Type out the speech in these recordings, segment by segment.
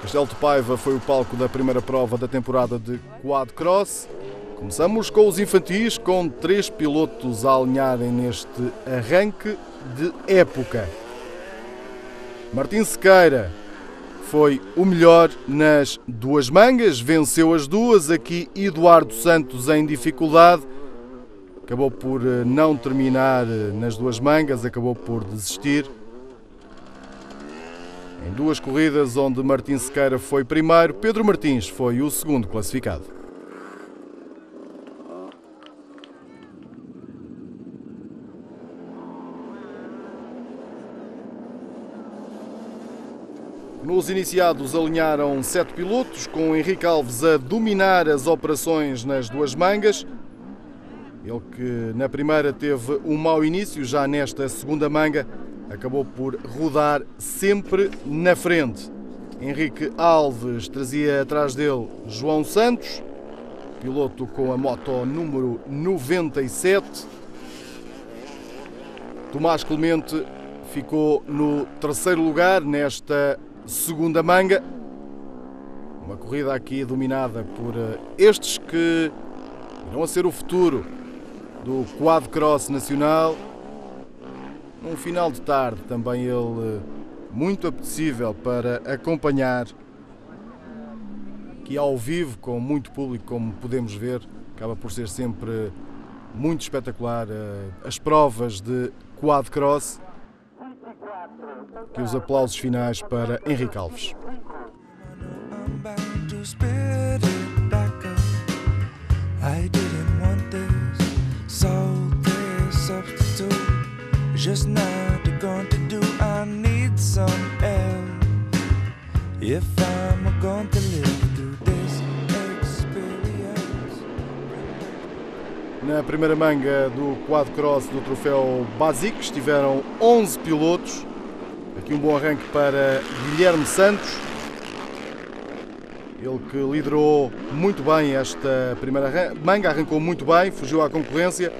Castelo de Paiva foi o palco da primeira prova da temporada de Quad Cross. Começamos com os infantis, com 3 pilotos a alinharem neste arranque de época. Martim Sequeira foi o melhor nas 2 mangas, venceu as 2. Aqui Eduardo Santos em dificuldade, acabou por não terminar nas 2 mangas, acabou por desistir. Em 2 corridas onde Martim Sequeira foi primeiro, Pedro Martins foi o segundo classificado. Nos iniciados alinharam 7 pilotos, com Henrique Alves a dominar as operações nas 2 mangas. Ele que na primeira teve um mau início, já nesta segunda manga acabou por rodar sempre na frente. Henrique Alves trazia atrás dele João Santos, piloto com a moto número 97. Tomás Clemente ficou no 3º lugar nesta segunda manga. Uma corrida aqui dominada por estes que irão a ser o futuro do Quad Cross nacional. Num final de tarde também ele muito apetecível para acompanhar aqui ao vivo com muito público, como podemos ver. Acaba por ser sempre muito espetacular as provas de Quad Cross. Aqui os aplausos finais para Henrique Alves. Just not going to do. I need some air if I'm going to live through this experience. Na primeira manga do Quad Cross do troféu Basic estiveram 11 pilotos. Aqui um bom arranque para Guilherme Santos. Ele que liderou muito bem esta primeira manga, arrancou muito bem, fugiu à concorrência.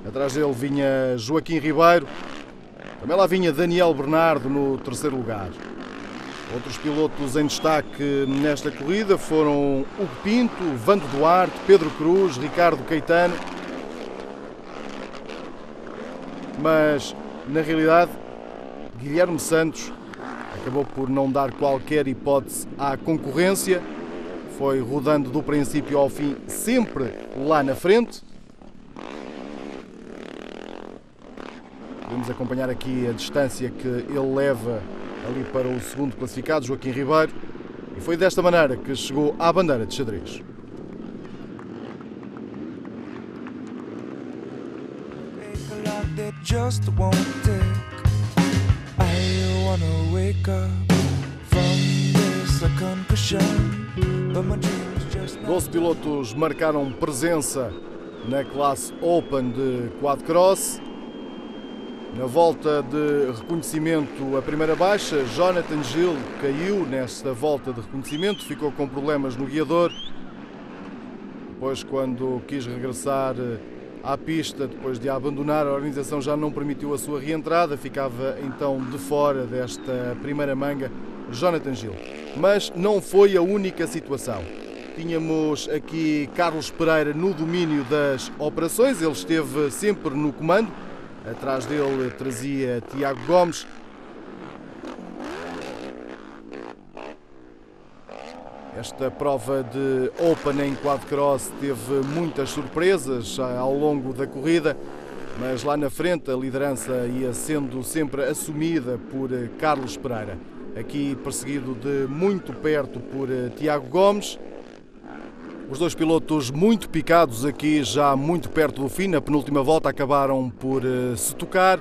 Atrás dele vinha Joaquim Ribeiro. Também lá vinha Daniel Bernardo no 3º lugar. Outros pilotos em destaque nesta corrida foram Hugo Pinto, Vando Duarte, Pedro Cruz, Ricardo Caetano. Mas, na realidade, Guilherme Santos acabou por não dar qualquer hipótese à concorrência. Foi rodando do princípio ao fim, sempre lá na frente. Vamos acompanhar aqui a distância que ele leva ali para o segundo classificado, Joaquim Ribeiro. E foi desta maneira que chegou à bandeira de xadrez. Doze pilotos marcaram presença na classe Open de Quad Cross. Na volta de reconhecimento, a primeira baixa, Jonathan Gil caiu nesta volta de reconhecimento, ficou com problemas no guiador. Depois, quando quis regressar à pista, depois de a abandonar, a organização já não permitiu a sua reentrada, ficava então de fora desta primeira manga, Jonathan Gil. Mas não foi a única situação. Tínhamos aqui Carlos Pereira no domínio das operações, ele esteve sempre no comando. Atrás dele trazia Tiago Gomes. Esta prova de Open em Quad Cross teve muitas surpresas ao longo da corrida, mas lá na frente a liderança ia sendo sempre assumida por Carlos Pereira. Aqui perseguido de muito perto por Tiago Gomes. Os 2 pilotos muito picados aqui, já muito perto do fim, na penúltima volta acabaram por se tocar.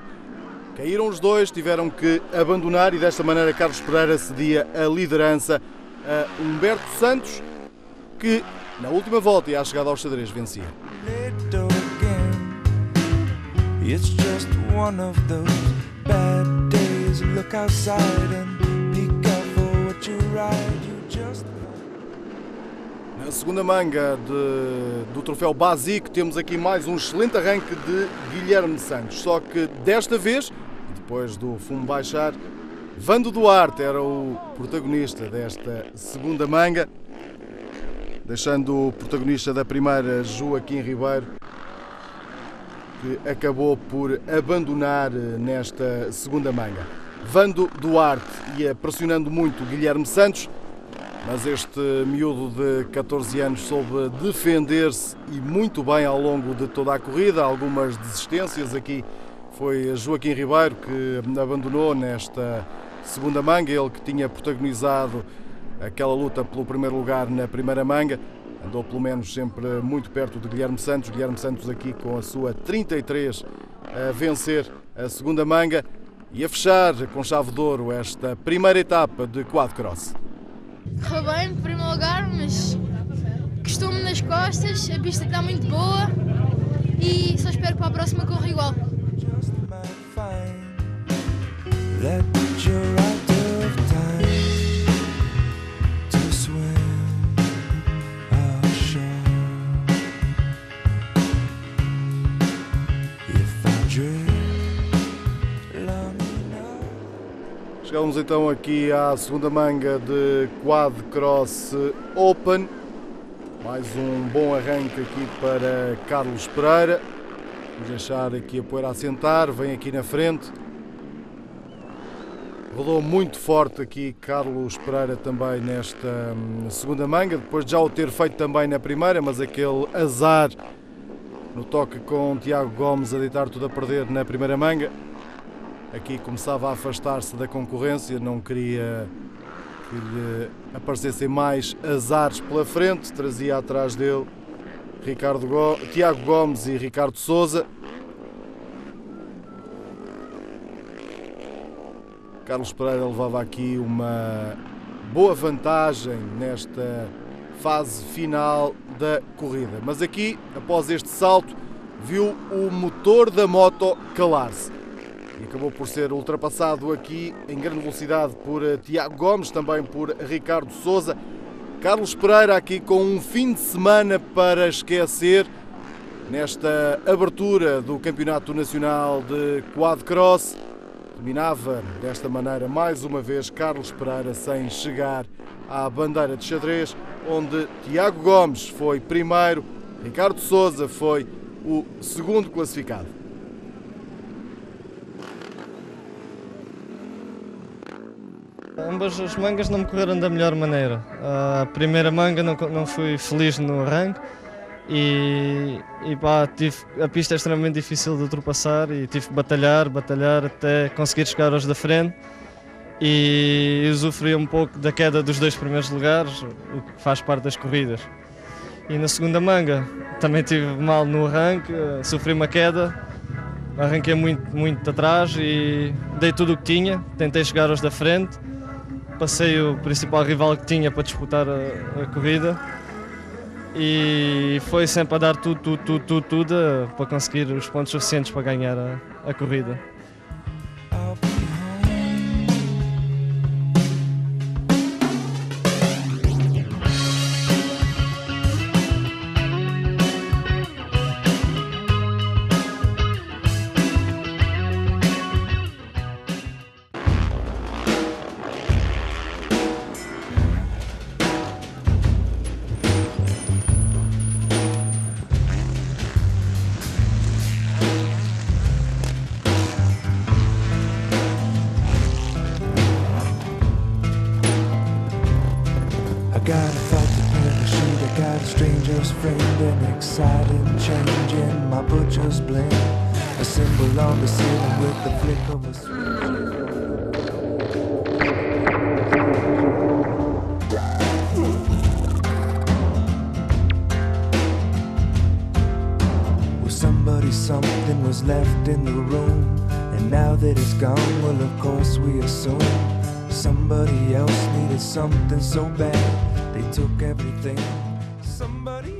Caíram os 2, tiveram que abandonar e desta maneira Carlos Pereira cedia a liderança a Humberto Santos, que na última volta e à chegada ao xadrez vencia. Na segunda manga do troféu Basic temos aqui mais um excelente arranque de Guilherme Santos, só que desta vez, depois do fumo baixar, Vando Duarte era o protagonista desta segunda manga, deixando o protagonista da primeira, Joaquim Ribeiro, que acabou por abandonar nesta segunda manga. Vando Duarte ia pressionando muito Guilherme Santos, mas este miúdo de 14 anos soube defender-se e muito bem ao longo de toda a corrida. Algumas desistências aqui foi Joaquim Ribeiro que abandonou nesta segunda manga, ele que tinha protagonizado aquela luta pelo primeiro lugar na primeira manga. Andou pelo menos sempre muito perto de Guilherme Santos. Guilherme Santos aqui com a sua 33 a vencer a segunda manga e a fechar com chave de ouro esta primeira etapa de quadcross. Correu bem, primeiro lugar, mas custou-me nas costas, a pista está muito boa e só espero que para a próxima corra igual. Chegamos então aqui à segunda manga de Quadcross Open. Mais um bom arranque aqui para Carlos Pereira. Vamos deixar aqui a poeira assentar, vem aqui na frente. Rodou muito forte aqui Carlos Pereira também nesta segunda manga, depois de já o ter feito também na primeira, mas aquele azar no toque com Tiago Gomes a deitar tudo a perder na primeira manga. Aqui começava a afastar-se da concorrência, não queria que lhe aparecessem mais azares pela frente, trazia atrás dele Tiago Gomes e Ricardo Sousa. Carlos Pereira levava aqui uma boa vantagem nesta fase final da corrida, mas aqui, após este salto, viu o motor da moto calar-se. E acabou por ser ultrapassado aqui em grande velocidade por Tiago Gomes, também por Ricardo Sousa. Carlos Pereira aqui com um fim de semana para esquecer nesta abertura do Campeonato Nacional de Quadcross. Terminava desta maneira mais uma vez Carlos Pereira sem chegar à bandeira de xadrez, onde Tiago Gomes foi primeiro, Ricardo Sousa foi o segundo classificado. Ambas as mangas não me correram da melhor maneira. A primeira manga não fui feliz no arranque e a pista é extremamente difícil de ultrapassar e tive que batalhar até conseguir chegar aos da frente e usufruí um pouco da queda dos dois primeiros lugares, o que faz parte das corridas. E na segunda manga também tive mal no arranque, sofri uma queda, arranquei muito atrás e dei tudo o que tinha, tentei chegar aos da frente. Passei o principal rival que tinha para disputar a corrida e foi sempre a dar tudo para conseguir os pontos suficientes para ganhar a corrida. Got a thought to parachute, I got a stranger's friend, an exciting change in my butcher's blend. A symbol on the ceiling with the flick of a switch. Well, something was left in the room, and now that it's gone, well, of course we assume somebody else needed something so bad. They took everything. Somebody